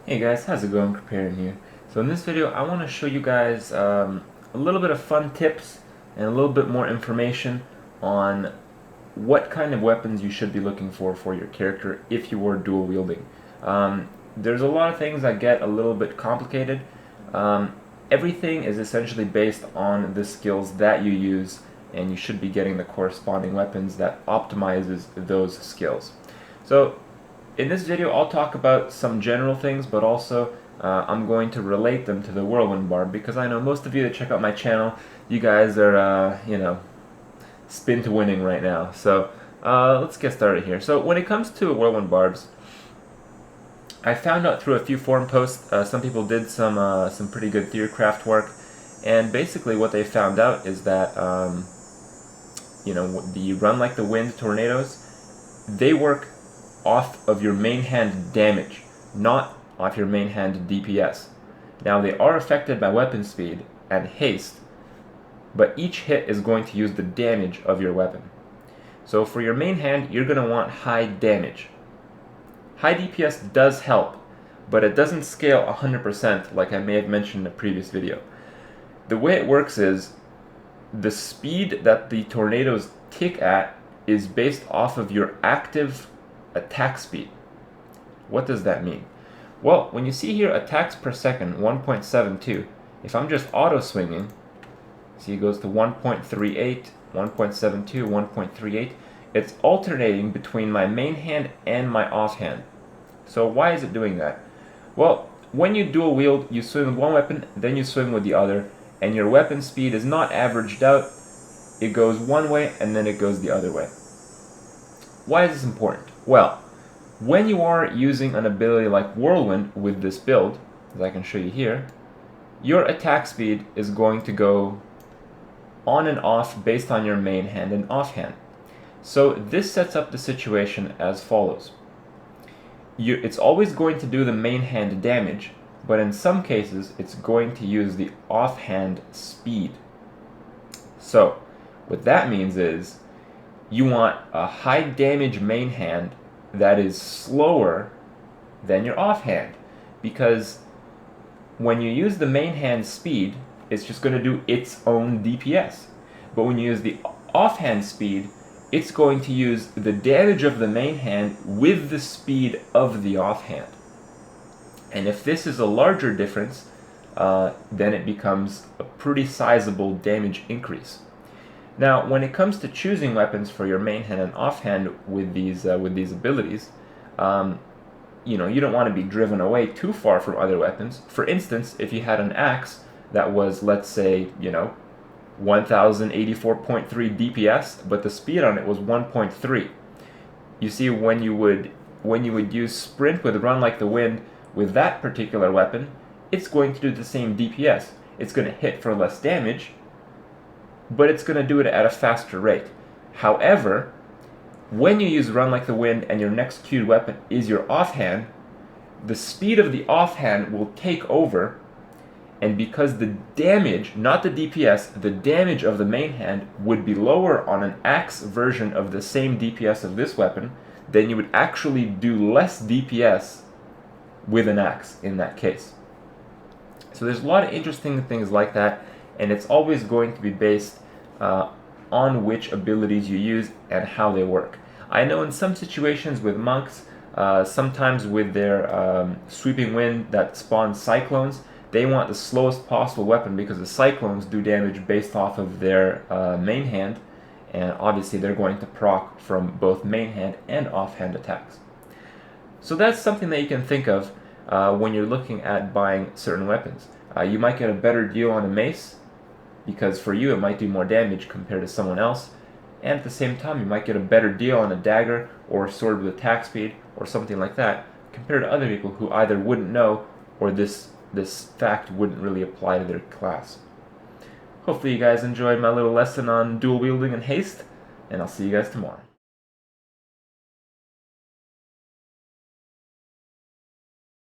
Hey guys, how's it going? Preparing here. So in this video I want to show you guys a little bit of fun tips and a little bit more information on what kind of weapons you should be looking for your character if you were dual wielding. There's a lot of things that get a little bit complicated. Everything is essentially based on the skills that you use, and you should be getting the corresponding weapons that optimizes those skills. So in this video I'll talk about some general things, but also I'm going to relate them to the Whirlwind Barb, because I know most of you that check out my channel, you guys are, spin to winning right now. So let's get started here. So when it comes to Whirlwind Barbs, I found out through a few forum posts, some people did some pretty good theorycraft work, and basically what they found out is that the Run Like the Wind tornadoes, they work off of your main hand damage, not off your main hand DPS. Now they are affected by weapon speed and haste, but each hit is going to use the damage of your weapon. So for your main hand, you're going to want high damage. High DPS does help, but it doesn't scale 100% like I may have mentioned in a previous video. The way it works is the speed that the tornadoes tick at is based off of your active attack speed. What does that mean? Well, when you see here attacks per second 1.72, if I'm just auto swinging, see it goes to 1.38, 1.72, 1.38, it's alternating between my main hand and my offhand. So why is it doing that? Well, when you dual wield, you swing with one weapon, then you swing with the other, and your weapon speed is not averaged out. It goes one way and then it goes the other way. Why is this important? Well, when you are using an ability like Whirlwind with this build, as I can show you here, your attack speed is going to go on and off based on your main hand and offhand. So this sets up the situation as follows. It's always going to do the main hand damage, but in some cases it's going to use the offhand speed. So what that means is you want a high damage main hand that is slower than your offhand, because when you use the main hand speed, it's just going to do its own DPS. But when you use the offhand speed, it's going to use the damage of the main hand with the speed of the offhand. And if this is a larger difference, then it becomes a pretty sizable damage increase. Now, when it comes to choosing weapons for your main hand and offhand with these abilities, you don't want to be driven away too far from other weapons. For instance, if you had an axe that was, let's say, 1084.3 DPS, but the speed on it was 1.3. You see, when you would use sprint with Run Like the Wind with that particular weapon, it's going to do the same DPS. It's going to hit for less damage, but it's going to do it at a faster rate. However, when you use Run Like the Wind and your next queued weapon is your offhand, the speed of the offhand will take over, and because the damage, not the DPS, the damage of the main hand would be lower on an axe version of the same DPS of this weapon, then you would actually do less DPS with an axe in that case. So there's a lot of interesting things like that, and it's always going to be based on which abilities you use and how they work. I know in some situations with monks, sometimes with their sweeping wind that spawns cyclones, they want the slowest possible weapon because the cyclones do damage based off of their main hand, and obviously they're going to proc from both main hand and offhand attacks. So that's something that you can think of when you're looking at buying certain weapons. You might get a better deal on a mace, because for you it might do more damage compared to someone else, and at the same time you might get a better deal on a dagger or a sword with attack speed or something like that compared to other people who either wouldn't know, or this fact wouldn't really apply to their class. Hopefully you guys enjoyed my little lesson on dual wielding and haste, and I'll see you guys tomorrow.